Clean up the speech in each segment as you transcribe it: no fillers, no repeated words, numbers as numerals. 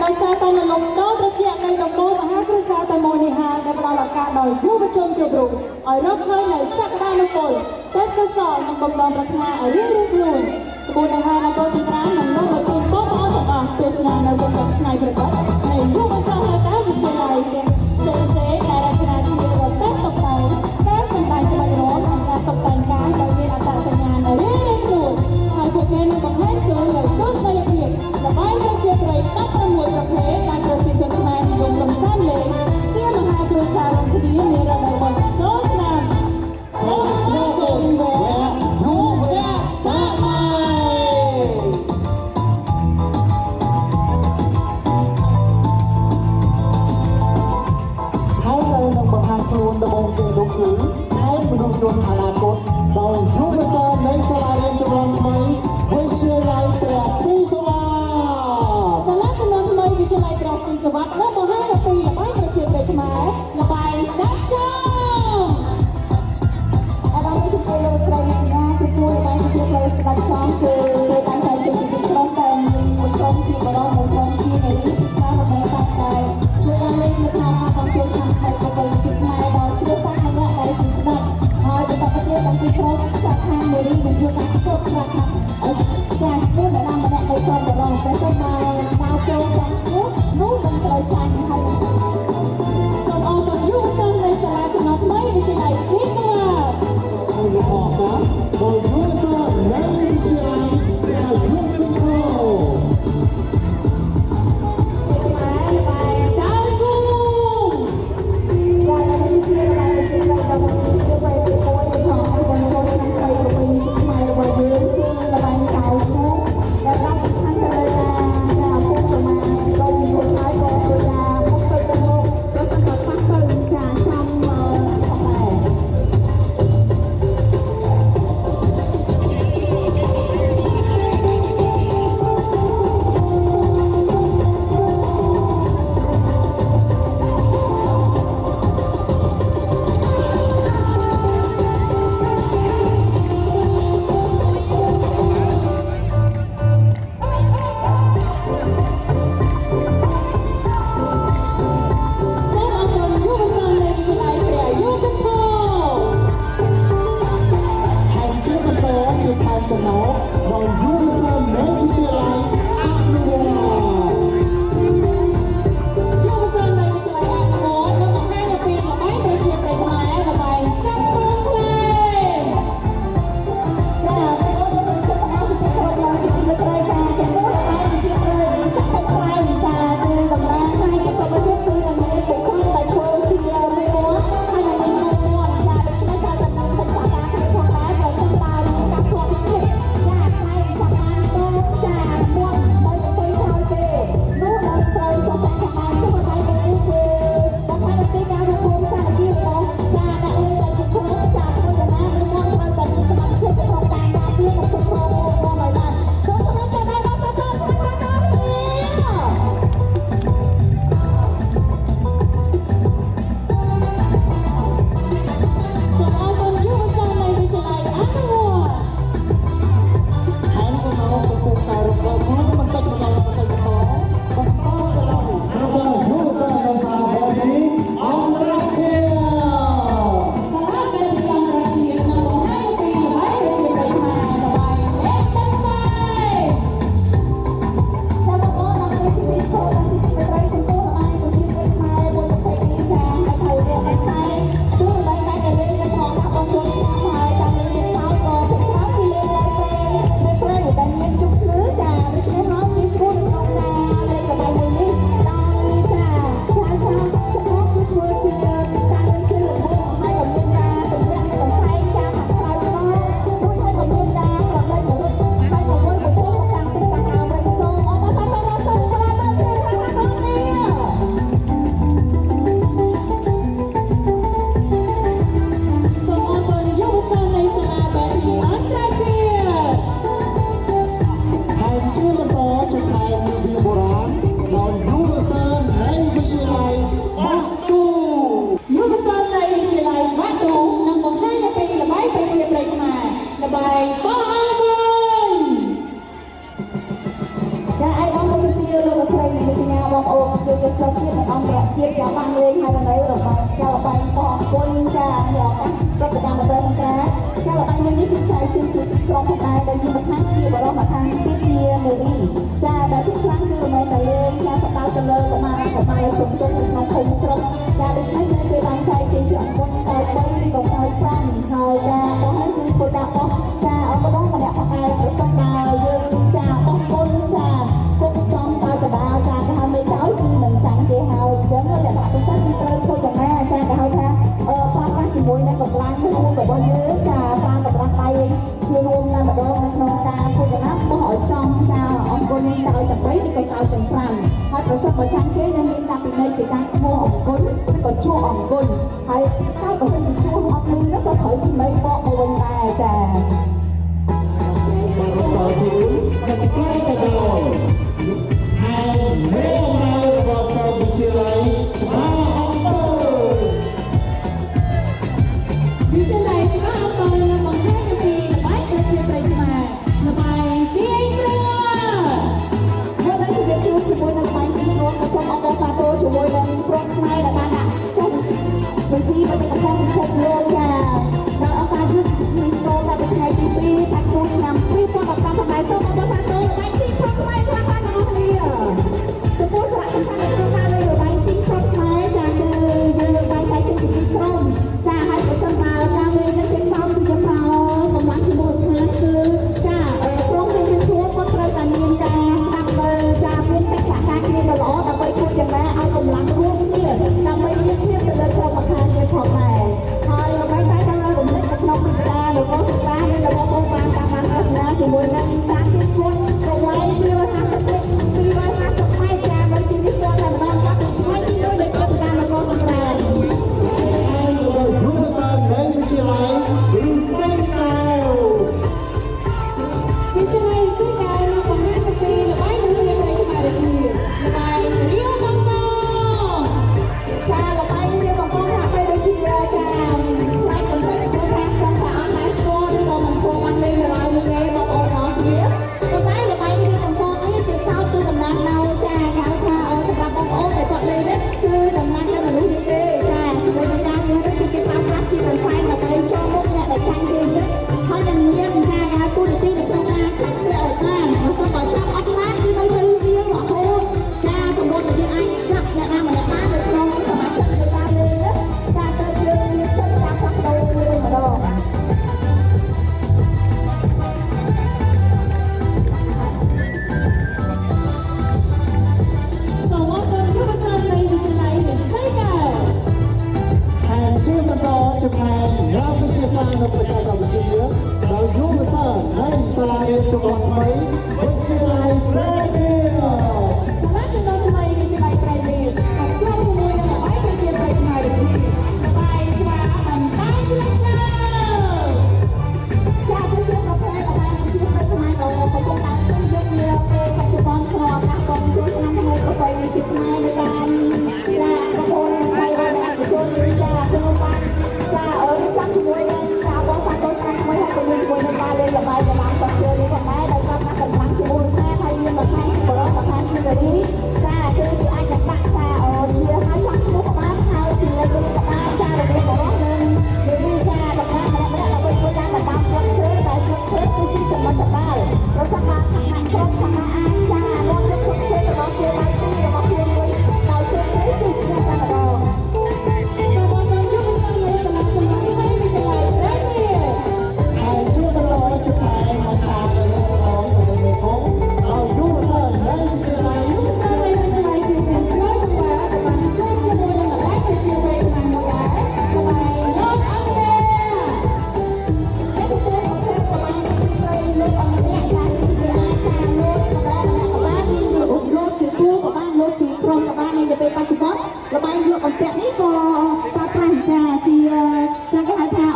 ដោយសារតែលំដោត្រជាក់នៃដំបូងមហាគ្រួសារតែមួយនេះហើយដែលផ្ដល់ឱកាសដល់យុវជនគ្រប់រូបឲ្យរកឃើញនូវសក្តានុពលទេពកោសល្យនិងបំណងប្រាថ្នាឲ្យរៀងខ្លួនក្បួនដង្ហែនអង្គសង្គ្រាមនឹងនាំមកជូនបងប្អូនទាំងអស់ទស្សនានៅកម្រិតឆ្នៃប្រវត្តិនៃយុវសាស្ត្រតាមវិទ្យាល័យទាំងសេដែលរចនាជារដ្ឋតុបតែងការសម្ដែងក្បាច់រាំនិងការតុបតែងកាយដោយមានអត្តសញ្ញាណរៀងខ្លួនហើយពួកគេនឹងបង្ហាញចូលនូវទស្សនីយភាពល្បែងប្រជាប្រិយ16ប្រភេទដែលប្រជាជនខ្មែរនិយមកំសាន្តលេងជាមហាគ្រួសាររួមគ្នាមានរដូវបុណ្យចូលឆ្នាំសូមស្វាគមន៍យុវសម័យហើយនៅនឹងបង្ហាញខ្លួនដំបូងគេនោះគឺថែមមនុស្សយន្តអនាគតដោយយុវសាស្ត្រនៃសាលារៀនចំនួនថ្មីវិទ្យាល័យព្រះស៊ីសុវត្ថិសាលាចំនួនថ្មីវិទ្យាល័យព្រះស៊ីសុវត្ថិនឹងបង្ហាញអំពីល្បែងប្រជាប្រិយខ្មែរល្បែងស្ដាប់ចំអាដាមនេះគឺលោកស្រីណាជំនួយល្បែងប្រជាប្រិយស្ដាប់ចំគឺគេបានតែជាទីក្រុងតែមួយក្រុមជាបរិបទមួយក្រុមជានារីពីច្រើនល្បែងតែជួយដល់លេខនៅក្នុងអាកំជួយឆ្នាំតែក៏បីជាខ្មែរដល់ជ្រើសចាស់ម្នាក់ដែលជាស្ដាប់ហើយបន្តប្រទេសទាំងពីរក្រុមចាក់ខាងនារីនិងយកការសុខខ្លះចាស់ឈ្មោះអ្នកណាម្នាក់នៃក្រុមបរិបទប្រសិនបើដើរចូលតាមឈ្មោះនោះនឹងត្រូវចា បងប្អូនយើងស្រុកជាតិនិងអន្តរជាតិចាបានលេងហើយនៅរបាយចារបាយអរគុណចាអ្នកឱកាសប្រតិកម្មបន្តសង្ក្រាន្តចារបាយនេះគឺចែកជើងជាក្រុមផងដែរដែលមានម្ខាងជាបរិបម្ខាងទៀតជានារីចាដែលភាគច្រើនគឺរមែងតែលេងចាសដៅទៅលើកុមារឲ្យជុំទុំនៅក្នុងភូមិស្រុកចាដូច្នេះយើងគេបានចែកជើងជាអង្គដល់3និងដល់5ហើយចាបងនេះគឺធ្វើការបោះចាម្ដងម្នាក់ផ្អែកប្រសិនបើយើងចាបោះមុនចាគុកចំទៅកដាលចាគេហៅមេកោគឺមិនចាញ់គេហើយអញ្ចឹងលក្ខណៈពិសេសគឺត្រូវធ្វើយ៉ាងណាចាគេហៅថាប្រើប្រាស់ជាមួយនឹងកម្លាំងរួមរបស់យើងចាប្រើកម្លាំងដៃជារួមតែម្ដងនៅក្នុងការធ្វើយ៉ាងណាបោះឲ្យចំចាអង្គុយកោទាំង3ឬក៏កោទាំង5ហើយប្រសិនបើចាញ់គេនឹងមានការពិន័យជាការឈ្មោះអង្គុយឬក៏ជួសអង្គុយហើយទៀតហើយបើសិនជាជួសអត់លឺនោះក៏ត្រូវពិន័យបកមកវិញដែរចា វិទ្យាល័យច្បារអបអរនៅបង្ហាញអំពីល្បែងប្រជាប្រិយខ្មែរល្បែងទាញព្រ័ត្រ ហើយនឹងជំរាបជូនជាមួយនឹងបាយទីនោះក៏សូមអបអរសាទរជាមួយនឹងក្រុមខ្មែរដែលបានដាក់ចុះបញ្ជីបេតិកភណ្ឌពិភពលោកចាដល់ឱកាសយុទ្ធនីស្តូតាពីថ្ងៃទី2ខែធ្នូឆ្នាំ2015ផងដែរសូមអបអរសាទរបាយទីក្រុមខ្មែរខ្លាំងៗទាំងអស់គ្នាចំពោះសារៈសំខាន់នៃក្នុងការលេងល្បែងទីក្រុមខ្មែរចាគឺយើងលើកបាយចែកចេញជាពីរក្រុមចាហើយប្រសិនបើការលេងនៅទីផ្សារគឺយើងប្រើកម្លាំងជាមូលដ្ឋានគឺចាក្រុមរៀនធួក៏ត្រូវតែមានការស្ដាប់លើចាមានកិច្ចសហការគ្នាដ៏ល្អដើម្បីធ្វើយ៉ាងណាឲ្យកម្លាំងរួមគ្នាដើម្បីមានភាពទៅលើក្រុមម្ខាងទៀតផងដែរហើយល្បែងតែដល់រំលឹកនៅក្នុងព្រឹត្តិការណ៍លោកក៏សិក្សានិងរបស់បងបានតាមបានទស្សនាជាមួយនឹងការជួបជុំប្រវែង250ម៉ែត្រចានៅទីនេះគាត់តែម្ដងកាលពីថ្ងៃទី1នៃព្រឹត្តិការណ៍លោកក៏សិក្សា រូបសាស្ត្រនៃវិទ្យាល័យឬសេកៅ វិទ្យាល័យសេកៅនៅបង្ហាញអំពីល្បែងប្រជាប្រិយខ្មែរដូចគ្នាល្បែងរាវបង្ក ចាល្បែងរៀបបង្កងហាក់បីដូចជាចាផ្នែកកំណត់ព្រោះថាសិនតែអត់ដែរស្គាល់ឬក៏មិនគួរបានលេងនៅឡើយនេះទេបងប្អូនទាំងអស់គ្នាប៉ុន្តែល្បែងរៀបបង្កងនេះជាសោតគឺតំណាងនៅចាគេហៅថាសម្រាប់បងប្អូនដែលគាត់លេងនេះគឺតំណាងនៅមនុស្សនេះទេចាជាមួយនឹងការយើងនេះគឺគេប្រើប្រាស់ជាកន្សែងដើម្បីចូលមុខអ្នកដែលចាញ់គេអញ្ចឹងហើយនឹងមានចាគេហៅទូនីតិនៅក្នុងការចាក់វាឲ្យបានបើសិនបើចាប់អត់បានគឺនៅទៅវារហូតចាទាំងមុនយើងអាចចាប់អ្នកណាម្នាក់បាននៅក្នុងសមាជិកនៃការលេងចាទៅយើងមានសិទ្ធិការផ្លាស់ប្ដូរមួយម្ដង សូមអរគុណយុវជននៃវិទ្យាល័យសេកៅ ហើយជាបន្តចំណែកនៅវិទ្យាសាស្ត្រនៅបច្ចេកវិទ្យាដោយយុវសាស្ត្រនៃសាលារៀនចំនួនថ្មីវិទ្យាល័យប្រេមី សាលាចំណុចថ្មីវិទ្យាល័យប្រៃមីក៏ជួបជាមួយនឹងល្បែងប្រជាប្រិយខ្មែរដូចគ្នាល្បែងស្វាបន្តាយជាចៅ ចាគឺជាប្រភេទល្បែងជាប្រភេទខ្មែរដ៏កំពុងតែពេញនិយមនាពេលបច្ចុប្បន្នក្នុងឱកាសបុណ្យចូលឆ្នាំថ្មីប្រពៃណីជាតិខ្មែរនៅតាមចាប្រពន្ធស្រីរបស់អ្នកឯកជនចាក្នុងបានចារៀបចំជាមួយនឹងការបោះសាទរឆ្នាំថ្មីហើយក៏មានជាមួយនឹងការលេងល្បែងកម្លាំងទឹកជើងនេះផងដែរដោយប្រើប្រាស់កម្លាំងជាមួយគ្នាហើយមានបន្ថែមបរិបទបន្ថែមជានារីចាគឺគេអាចនឹងដាក់ចាជាហើយចង់ឈ្មោះក៏បានហើយជាលេខក៏បានចារបៀបបរិបទនឹងនារីចាតម្រាំម្នាក់ៗដើម្បីធ្វើការដណ្ដើមស្លឹកឈើតែស្លឹកឈើគឺជាចំណុចដដែលប្រសិនបើខាងណាក្រុមខាងណាអាចចាលាក់ទឹកស្លឹកឈើរបស់ខ្លួនដៃទីរបស់ខ្លួនមួយដោយជើងនេះគឺឈ្នះតែម្ដង សូមអរគុណយុវជននៃសាលាចំណុចថ្មីវិទ្យាល័យប្រៃមី ហើយជាបន្តចំណែកមកឆានៅក្នុងនៅមេគង្គដោយយុវសាស្ត្រនៃវិទ្យាល័យ វិទ្យាល័យគឺមានផ្លូវចម្បាក៏បានជួបជាមួយនឹងល្បែងប្រជាប្រិយខ្មែរមួយដែរល្បែងលោកអង្រែ តែចំពោះប្រភេទល្បែងព្រៃលោកអង្រែចានេះគឺអាចចាលោកម្ដងម្នាក់ក៏បានលោកជាគូក៏បានលោកជាក្រុមក៏បាននៅពេលបច្ចុប្បន្នល្បែងយកអន្ទាក់នេះក៏ប្រើប្រាស់ចាជាចាគេហៅថា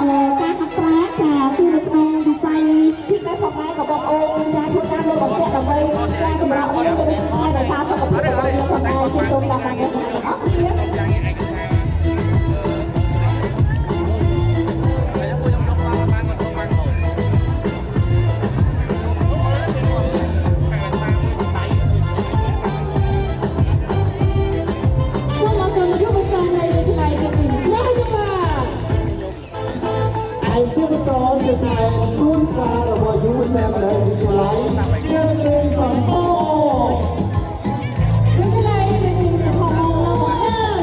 ការហាត់ប្រាណចាគឺនៅក្នុងវិស័យទីនេះផងដែរក៏បងប្អូនចាធ្វើការលោកអន្ទាក់ដើម្បីចាសម្រាប់យើងទៅដូចគ្នាដោយសារសុខភាពរបស់យើងផងដែរជាសូមតាមដានទស្សនាទាំងអស់គ្នា ហ ជាបន្តជាផ្នែកសួនការរបស់យុវសាស្ត្រនៅវិទ្យាល័យជាសេនសំផោ វិទ្យាល័យជាទីសំផមនៅបង្ហាញ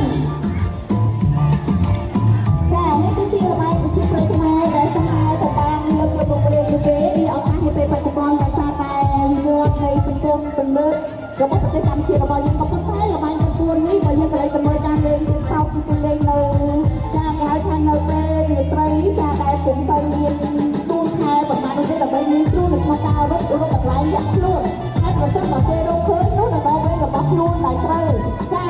ចានេះគឺជាល្បែងប្រជាប្រិយខ្មែរដែលសាហាវទៅបានលើកយកមករៀនពីគេពីឱកាសនាពេលបច្ចុប្បន្នដោយសារតែវិវត្តនៃសង្គមទំនើបរបស់ប្រទេសកម្ពុជារបស់យើងក៏ប៉ុន្តែល្បែងទាំងពួងនេះបើយើងកន្លែងទៅមើលការលេងជាសោកទីទីលេងនៅចាគេហៅថានៅពេលរាត្រីចាដែលពុំសូវមានទូនខែប្រហែលនេះដើម្បីមានគ្រូនៅក្នុងការរត់រកកន្លែងយ៉ាក់ខ្លួនហើយប្រសិនបើគេរកឃើញនោះដល់ពេលរបស់ខ្លួនដែលត្រូវចា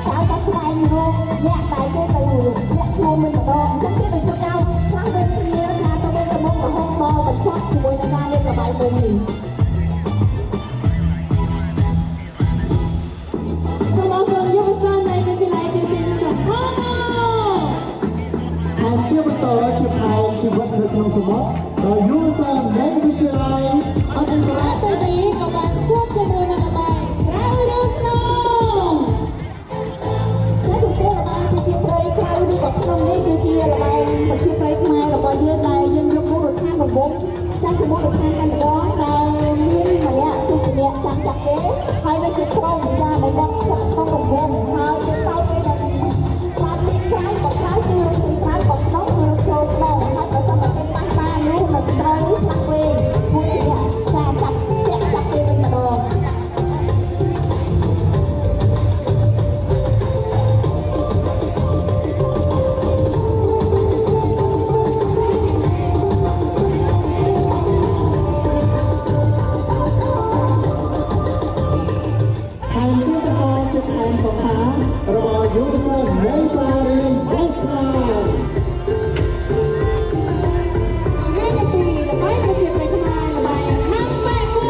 ត្រូវតែស្វែងរកអ្នកដែលគេទៅអ្នកខ្លួនវិញម្ដងអញ្ចឹងគេនឹងធ្វើការខ្លះវិញគ្នាចាទៅវិញទៅមករហូតដល់បញ្ចប់ជាមួយនឹងការលេងល្បែងមួយនេះ សូមអរគុណយុវសាស្ត្រនៃវិទ្យាល័យជាទីសំផម ហើយជាបន្តជាផ្នែកជីវិតនៅក្នុងសមុទ្រដោយយុវសាស្ត្រនៃវិទ្យាល័យអន្តរ และពេលនេះក៏បានជួបជាមួយនឹងល្បែងក្រៅឬក្នុង ចាចំពោះល្បែងប្រជាប្រិយក្រៅឬក៏ក្នុងនេះគឺជាល្បែងប្រជាប្រិយខ្មែររបស់យើងដែលយើងយកមករត់ខាងរង្វង់ចាជាមួយរត់ខាងតែម្ដងដែលមានម្នាក់គឺជាអ្នកចាំចាក់គេហើយនឹងជាក្រុមចាដែលគាត់ស្ថិតក្នុងរង្វង់ហើយគេសោតគេដែលក្រៅពីក្រៅបើក្រៅគឺរត់ចេញក្រៅបើក្នុងគឺរត់ចូលក្នុងហើយប្រសិនបើគេប៉ះបាននោះនៅត្រូវផ្លាក់វេមួយជាអ្នកចាចាប់ស្ទាក់ចាប់គេវិញម្ដង ហើយជាបន្តជាផ្នែកបង្ហាញរបស់យុវសាស្ត្រនៃសាលារៀនវេស្លា រៀនពីល្បែងប្រជាប្រិយខ្មែរល្បែងខាងម៉ែគួ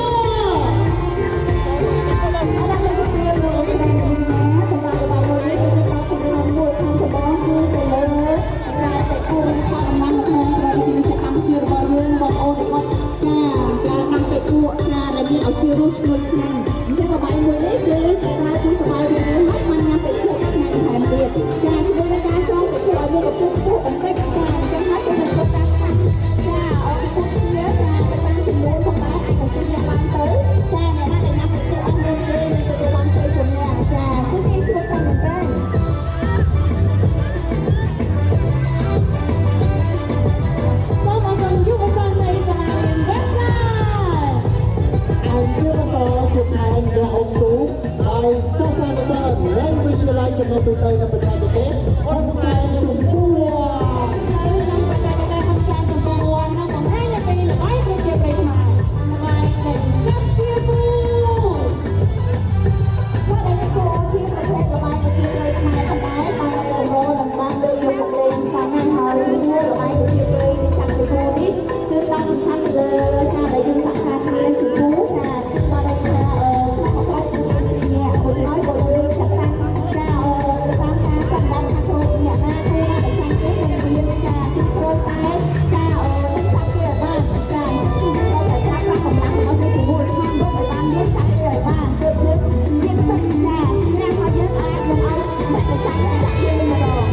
អរគុណលោកគ្រូលោកស្រីសម្រាប់ល្បែងមួយនេះគឺការសំខាន់មួយខាងចម្បងគឺទៅលើការតែគូរខាងអំណាចក្នុងប្រទេសកម្ពុជារបស់យើងបងប្អូនរបស់ចាការតាំងពីគូចាដែលមានឱជារសឈ្ងុយឆ្ងាញ់អញ្ចឹងល្បែងមួយនេះគឺក្រៅពីសប្បាយរីករាយហើយបានញ៉ាំពីគូឆ្ងាញ់ថែមទៀតចាជាមួយនឹងការចងពីគូឲ្យមានកម្ពស់ខ្ពស់បន្តិចចាអញ្ចឹងហើយគឺនឹងធ្វើការខាត់ចាអរគុណគ្នាចាទៅតាមចំនួនផងដែរអាចទៅជួយអ្នកឡើងទៅចាអ្នកណាដែលញ៉ាំពីគូអស់មួយទេនឹងទទួលបានជ័យជំនះចាគឺគេស្រួលតែមែនតើ សូមអរគុណយុវសាស្ត្រនៃសាលារៀនវេស្លា ហើយជាបន្តជាផ្នែកដ៏អុកទូដោយសិស្សនិស្សិតនៃវិទ្យាល័យចំណុចទូទៅនៅបច្ចេកទេសអនសែនជំនួស ហើយនឹងបច្ចេកទេសកំសាន្តចំពោះវត្តនិងបង្ហាញពីល្បែងប្រជាប្រិយខ្មែរល្បែងនៃកាប់ជាគូ ថាដែលគួរជាប្រភេទល្បែងប្រជាប្រិយខ្មែរផងដែរបានរងនឹងបានលើកយកមកលេងខ្លាំងណាស់ហើយជាល្បែងប្រជាប្រិយនៃចាប់ជាគូនេះគឺតាមសំខាន់ទៅលើការដែលយើងសហការគ្នាជាគូចាបានន័យថាក្នុងប្រព័ន្ធជាអ្នកមួយហើយបើយើងចាត់តាំងចាទៅតាមការសម្បត្តិខាងក្នុងអ្នកណាគូណាដែលចាំគេនឹងមានចាទីត្រូវតែចាចាប់គេឲ្យបានចាគឺត្រូវតែប្រើប្រាស់កម្លាំងរបស់គេជាមួយខាងនោះឲ្យបានយើងចាប់គេឲ្យបានទើបយើងមានសិទ្ធិចាអ្នករបស់យើងអាចនឹងឲ្យអ្នកទៅចាប់គេវិញម្ដង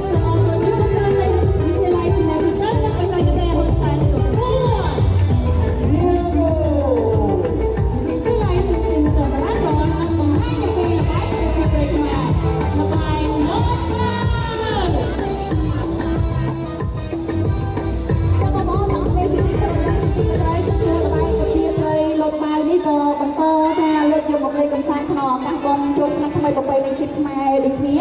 សូមអរគុណយុវសាស្ត្រនៃវិទ្យាល័យផ្នែកវិទ្យានិងបច្ចេកទេសហ៊ុនសែនជំនួស វិទ្យាល័យជាទីសម្រាប់រងនឹងបង្ហាញពីល្បែងប្រជាប្រិយខ្មែរល្បែងលោក ចាំបងបងស្នេហ៍ជាទីគោរពជាត្រៃចំពោះល្បែងប្រជាប្រិយលោកម៉ៅនេះក៏បន្តចាលើកយកមកលេងកម្សាន្តក្នុងឱកាសបុណ្យចូលឆ្នាំថ្មីប្រពៃណីជាតិខ្មែរដូចគ្នា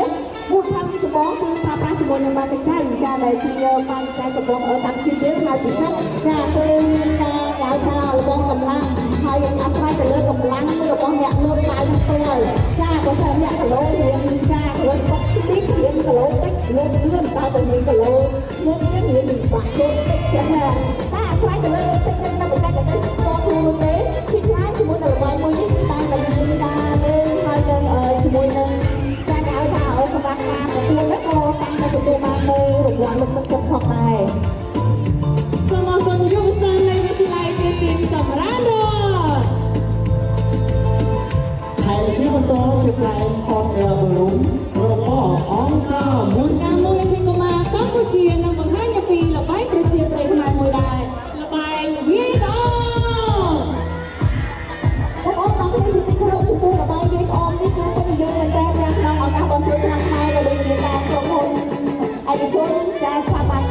មួយខាងចម្បងគឺប្រើប្រាស់ជាមួយនឹងបាតុចៃចាដែលជាបាតុចៃកំពុងតាមជាយើងហើយពិសេសចាគឺមានការកៅថាលបងកម្លាំងហើយអាស្រ័យទៅលើកម្លាំងរបស់អ្នកលើកឡើងផ្ទាល់ចាបើសិនអ្នកគីឡូរៀងចាគីឡូស្ពតស្ទីករៀងគីឡូតិចលើកលឿនតើទៅរៀងគីឡូលើករៀងរៀងបាក់លើកតិចចាតែអាស្រ័យទៅលើតិចនៅបច្ចេកទេសផ្ទាល់ខ្លួននោះទេពីច្រើនជាមួយនឹងល្បែងមួយនេះគឺតែមានការលេងហើយនឹងជាមួយនឹងចាគេហៅថាសម្រាប់ការប្រកួតនេះក៏តែងតែទទួលបាននៅរង្វាន់លើកទឹកចិត្តផងដែរ សូមអរគុណយុវសាស្ត្រនៃវិទ្យាល័យជាទីសម្រាប់រង ហើយជាបន្តជាផ្នែក Hot Air Balloon របស់អង្គការមួយ កម្ម ជនចាស្ថាប័នរ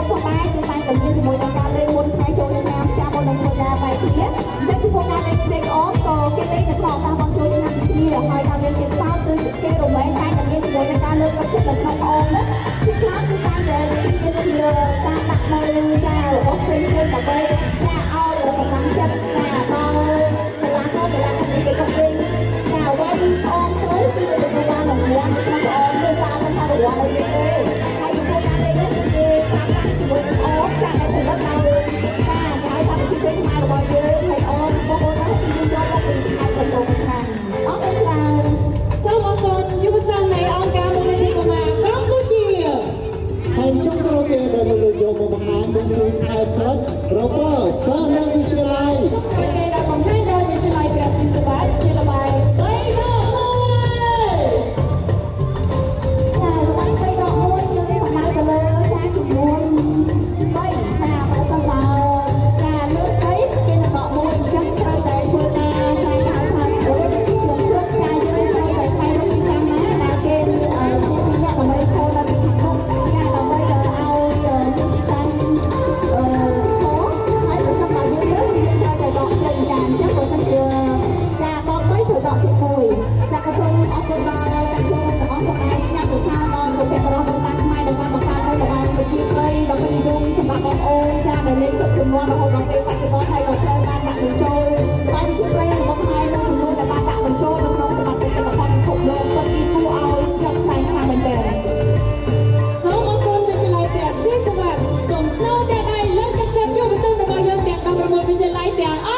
ដ្ឋផងដែរគឺតែតែមានជាមួយនឹងការលេងមុនថ្ងៃចូលឆ្នាំចាំមុននឹងធ្វើការបែកគ្នាអញ្ចឹងចំពោះការលេងផ្សេងអមក៏គេលេងនៅក្នុងការបងចូលឆ្នាំគ្នាហើយការលេងទៀតសោតគឺគេរមែងតែតែមានជាមួយនឹងការលើកទឹកចិត្តនៅក្នុងអមណាគឺច្រើនគឺតែតែមានការដាក់នៅចារបស់ផ្សេងៗដើម្បីចាឲ្យកម្លាំងចិត្តចាដល់កីឡាករនេះគេគាត់លេងចាវាយអមទៅគឺទៅទទួលបានរង្វាន់ក្នុងអមទៅតាមថារង្វាន់អីទេហើយចំពោះការលេងនេះគឺគេតាមដាក់ជាមួយនឹងអមចាឲ្យផលិតដល់ចាហើយថាប្រជាជនខ្មែររបស់យើងហើយអមបងប្អូនហ្នឹងគឺយើងយកមកពីខេត្តកំពង់ឆ្នាំងអរគុណច្រើន សូមអរគុណយុវជននៃអង្គការមូលនិធិកុមារកម្ពុជា ហើយចុងក្រោយគេដែលលើកយកមកបង្ហាញនោះគឺខេត្តខិតរបស់សាលាវិទ្យាល័យ គេđãបង្ហាញដោយវិទ្យាល័យព្រះស៊ីសុវត្ថិជាល្បែង3ដក1 ចាល្បែង3ដក1គឺសំដៅទៅលើចាចំនួន3ចាបើសិនបើចាលើក3គេនឹងដក1អញ្ចឹងត្រូវតែធ្វើការចាហៅថាយើងព្រឹកចាយើងត្រូវតែស្វែងរកទីតាំងណាដែលគេមានអ្នកដើម្បីចូលដល់ទីខាងមុខចាដើម្បីឲ្យទីតាំងឈរហើយប្រសិនបើយើងលើកយើងត្រូវតែដកចេញចាអញ្ចឹងបើសិនជាចាដក3ត្រូវដកចេញ1ចាក៏សូមអរគុណដល់អ្នកចូលទាំងអស់ផងដែរស្ញាប់សរសើរដល់ប្រភេទរបស់តំណាងខ្មែរដែលបានបង្កើតនៅល្បែងប្រជាប្រិយដ៏ពេញនិយមសម្រាប់បងប្អូនចាដែលលេងគ្រប់ចំនួនរហូតដល់ពេលបច្ចុប្បន្នហើយក៏ត្រូវបានដាក់បញ្ចូលល្បែងប្រជាប្រិយរបស់ខ្មែរនៅចំនួនដែលបានដាក់បញ្ចូលនៅក្នុងសមត្ថភាពបេតិកភណ្ឌពិភពលោកពិតជាគួរឲ្យស្ញប់ឆ្ងាយខ្លាំងមែនទែន សូមអរគុណវិទ្យាល័យព្រះស៊ីសុវត្ថិសូមស្នើតែដៃលើកទឹកចិត្តយុវជនរបស់យើងទាំង16វិទ្យាល័យទាំងអស់